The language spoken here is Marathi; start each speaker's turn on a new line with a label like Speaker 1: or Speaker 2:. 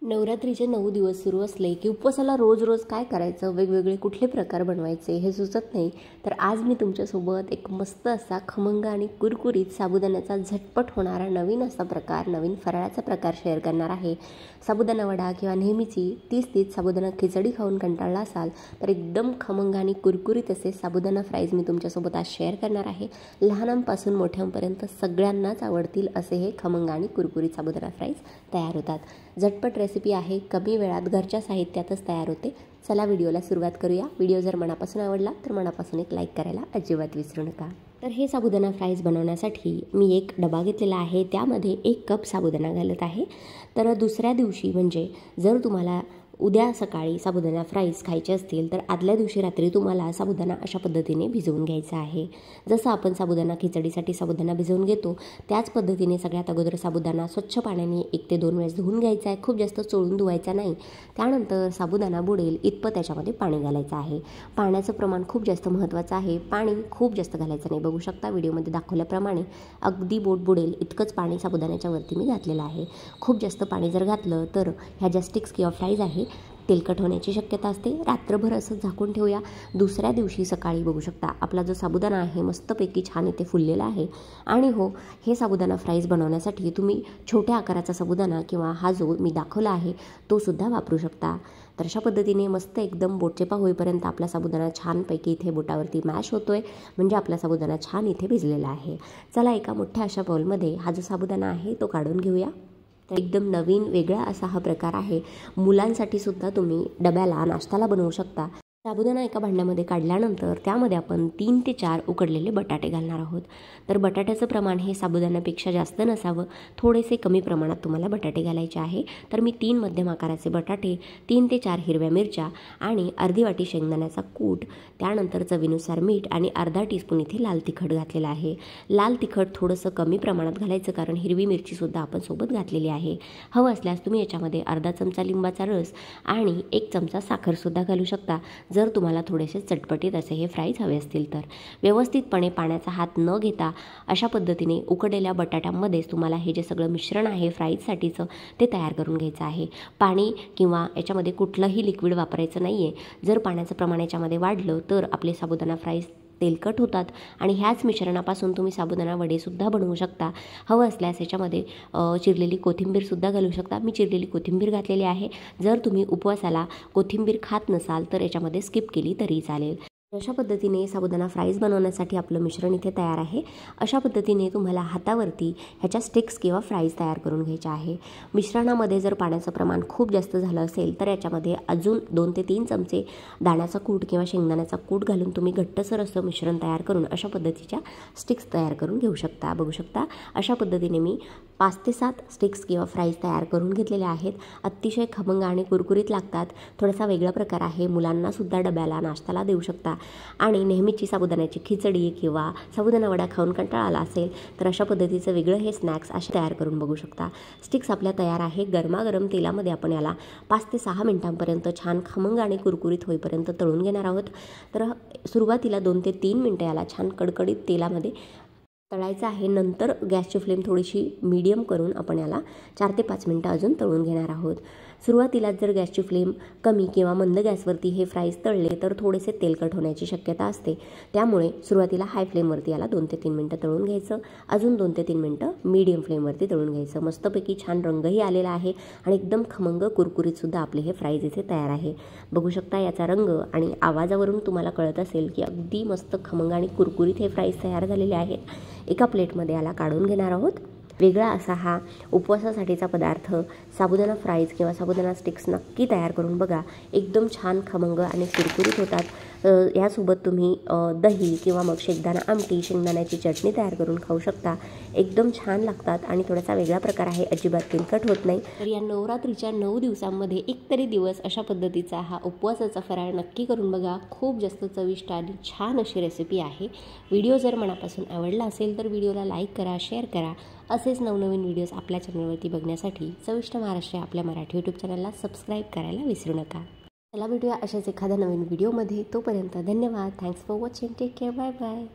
Speaker 1: नवरात्रीचे 9 दिवस सुरू असले की उपवासाला रोज रोज काय करायचं, वेगवेगळे कुठले प्रकार बनवायचे हे सुचत नाही. तर आज मी तुमच्यासोबत एक मस्त असा खमंग आणि कुरकुरीत साबुदाण्याचा झटपट होणारा नवीन असा प्रकार, नवीन फराळाचा प्रकार शेअर करणार आहे. साबुदाणा वडा किंवा नेहमीची तीच साबुदाणा खिचडी खाऊन कंटाळला असाल तर एकदम खमंग आणि कुरकुरीत असे साबुदाणा फ्राईज मी तुमच्यासोबत आज शेअर करणार आहे. लहानांपासून मोठ्यांपर्यंत सगळ्यांनाच आवडतील असे हे खमंग आणि कुरकुरीत साबुदाणा फ्राईज तयार होतात. झटपट रेसिपी आहे, कमी वेळात घरच्या साहित्यातच तयार होते. चला व्हिडिओला सुरुवात करूया. व्हिडिओ जर मनापासून आवडला तर मनापासून एक लाईक करायला अजिबात विसरू नका. तर हे साबुदाणा फ्राईज बनवण्यासाठी मी एक डबा घेतलेला आहे, त्यामध्ये 1 कप साबुदाणा घालत आहे. तर दुसऱ्या दिवशी म्हणजे जर तुम्हाला उद्या सकाळी साबुदाणा फ्राईज खायचे असतील तर आदल्या दिवशी रात्री तुम्हाला साबुदाणा अशा पद्धतीने भिजवून घ्यायचा आहे. जसं आपण साबुदाणा खिचडीसाठी साबुदाणा भिजवून घेतो त्याच पद्धतीने सगळ्यात अगोदर साबुदाणा स्वच्छ पाण्याने 1 ते 2 वेळेस धुवून घ्यायचा आहे. खूप जास्त चोळून धुवायचा नाही. त्यानंतर साबुदाणा बुडेल इतपत त्याच्यामध्ये पाणी घालायचं आहे. पाण्याचं प्रमाण खूप जास्त महत्त्वाचं आहे. पाणी खूप जास्त घालायचं नाही. बघू शकता व्हिडिओमध्ये दाखवल्याप्रमाणे अगदी बोट बुडेल इतकंच पाणी साबुदाण्याच्या वरती मी घातलेलं आहे. खूप जास्त पाणी जर घातलं तर ह्या ज्या स्टिक्स किंवा फ्राईज आहे तेलकट होण्याची शक्यता असते. रात्रभर असं झाकून ठेवूया. दुसऱ्या दिवशी सकाळी बघू शकता आपला जो साबुदाणा आहे मस्तपैकी छान इथे फुललेला आहे. आणि हो, हे साबुदाणा फ्राईज बनवण्यासाठी तुम्ही छोट्या आकाराचा साबुदाणा किंवा हा जो मी दाखवला आहे तो सुद्धा वापरू शकता. तर अशा पद्धतीने मस्त एकदम बोटचेपा होईपर्यंत आपला साबुदाणा छानपैकी इथे बोटावरती मॅश होतोय, म्हणजे आपला साबुदाणा छान इथे भिजलेला आहे. चला एका मोठ्या अशा बाउलमध्ये हा जो साबुदाणा आहे तो काढून घेऊया. तर एकदम नवीन वेगळा असा हा प्रकार आहे. मुलांसाठी सुद्धा तुम्ही डब्याला नाश्त्याला बनवू शकता. साबुदाणा एका भांड्यामध्ये काढल्यानंतर त्यामध्ये आपण 3 ते 4 उकडलेले बटाटे घालणार आहोत. तर बटाट्याचं प्रमाण हे साबुदाण्यापेक्षा जास्त नसावं, थोडेसे कमी प्रमाणात तुम्हाला बटाटे घालायचे आहे. तर मी 3 मध्यम आकाराचे बटाटे, 3 ते 4 हिरव्या मिरच्या आणि अर्धी वाटी शेंगदाण्याचा कूट, त्यानंतर चवीनुसार मीठ आणि अर्धा टीस्पून इथे लाल तिखट घातलेलं आहे. लाल तिखट थोडंसं कमी प्रमाणात घालायचं कारण हिरवी मिरचीसुद्धा आपण सोबत घातलेली आहे. हवं असल्यास तुम्ही याच्यामध्ये अर्धा चमचा लिंबाचा रस आणि 1 चमचा साखरसुद्धा घालू शकता जर तुम्हाला थोडेसे चटपटीत असे हे फ्राईज हवे असतील तर. व्यवस्थितपणे पाण्याचा हात न घेता अशा पद्धतीने उकडलेल्या बटाट्यामध्येच तुम्हाला हे जे सगळं मिश्रण आहे फ्राईजसाठीचं ते तयार करून घ्यायचं आहे. पाणी किंवा याच्यामध्ये कुठलंही लिक्विड वापरायचं नाही आहे. जर पाण्याचं प्रमाण याच्यामध्ये वाढलं तर आपले साबुदाणा फ्राईज तेलकट होतात आणि ह्याच मिश्रणापासून तुम्ही साबुदाणा वडेसुद्धा बनवू शकता. हवं असल्यास याच्यामध्ये चिरलेली कोथिंबीरसुद्धा घालू शकता. मी चिरलेली कोथिंबीर घातलेली आहे. जर तुम्ही उपवासाला कोथिंबीर खात नसाल तर याच्यामध्ये स्किप केली तरी चालेल. अशा पद्धतीने साबुदाणा फ्राईज बनवण्यासाठी आपलं मिश्रण इथे तयार आहे. अशा पद्धतीने तुम्हाला हातावरती ह्याच्या स्टिक्स किंवा फ्राईज तयार करून घ्यायच्या आहे. मिश्रणामध्ये जर पाण्याचं प्रमाण खूप जास्त झालं असेल तर याच्यामध्ये अजून 2 ते 3 चमचे दाण्याचा कूट किंवा शेंगदाण्याचा कूट घालून तुम्ही घट्टसर असं मिश्रण तयार करून अशा पद्धतीच्या स्टिक्स तयार करून घेऊ शकता. बघू शकता अशा पद्धतीने मी 5 ते 7 स्टिक्स किंवा फ्राईज तयार करून घेतलेल्या आहेत. अतिशय खमंग आणि कुरकुरीत लागतात. थोडासा वेगळा प्रकार आहे. मुलांनासुद्धा डब्याला नाश्त्याला देऊ शकता. आणि नेहमीची साबुदाण्याची खिचडी किंवा साबुदाणा वडा खाऊन कंटाळा आला असेल तर अशा पद्धतीचं वेगळं हे स्नॅक्स असे तयार करून बघू शकता. स्टिक्स आपल्या तयार आहे. गरमागरम तेलामध्ये आपण याला 5 ते 6 मिनिटांपर्यंत छान खमंग आणि कुरकुरीत होईपर्यंत तळून घेणार आहोत. तर सुरुवातीला 2 ते 3 मिनिटं याला छान कडकडीत तेलामध्ये तळायचं आहे. नंतर गॅसची फ्लेम थोडीशी मीडियम करून आपण याला 4 ते 5 मिनिटं अजून तळून घेणार आहोत. सुरुवातीला जर गॅसची फ्लेम कमी किंवा मंद गॅसवरती हे फ्राईज तळले तर थोडेसे तेलकट होण्याची शक्यता असते. त्यामुळे सुरुवातीला हाय फ्लेमवरती याला 2 ते 3 मिनिटं तळून घ्यायचं. अजून 2 ते 3 मिनिटं मीडियम फ्लेमवरती तळून घ्यायचं. मस्तपैकी छान रंगही आलेला आहे आणि एकदम खमंग कुरकुरीतसुद्धा आपले हे फ्राईज इथे तयार आहे. बघू शकता याचा रंग आणि आवाजावरून तुम्हाला कळत असेल की अगदी मस्त खमंग आणि कुरकुरीत हे फ्राईज तयार झालेले आहेत. एका प्लेटमध्ये याला काढून घेणार आहोत. वेगळा असा हा उपवासासाठीचा पदार्थ साबुदाणा फ्राईज किंवा साबुदाणा स्टिक्स नक्की तयार करून बघा. एकदम छान खमंग आणि कुरकुरीत होतात. यासोबत तुम्ही दही किंवा मग शेंगदाणा आमटी, शेंगदाण्याची चटणी तयार करून खाऊ शकता. एकदम छान लागतात आणि थोडासा वेगळा प्रकार आहे. अजिबात तेलकट होत नाही. तर या नवरात्रीच्या 9 दिवसांमध्ये एकतरी दिवस अशा पद्धतीचा हा उपवासाचा फराळ नक्की करून बघा. खूप जास्त चविष्ट आणि छान अशी रेसिपी आहे. व्हिडिओ जर मनापासून आवडला असेल तर व्हिडिओला लाईक करा, शेअर करा. असेच नवनवीन व्हिडिओज आपल्या चॅनलवरती बघण्यासाठी चविष्ट महाराष्ट्र आपल्या मराठी यूट्यूब चॅनलला सबस्क्राईब करायला विसरू नका. चला भेटूया अशाच एखाद्या नवीन व्हिडिओमध्ये. तोपर्यंत धन्यवाद. Thanks for watching. Take care. Bye bye.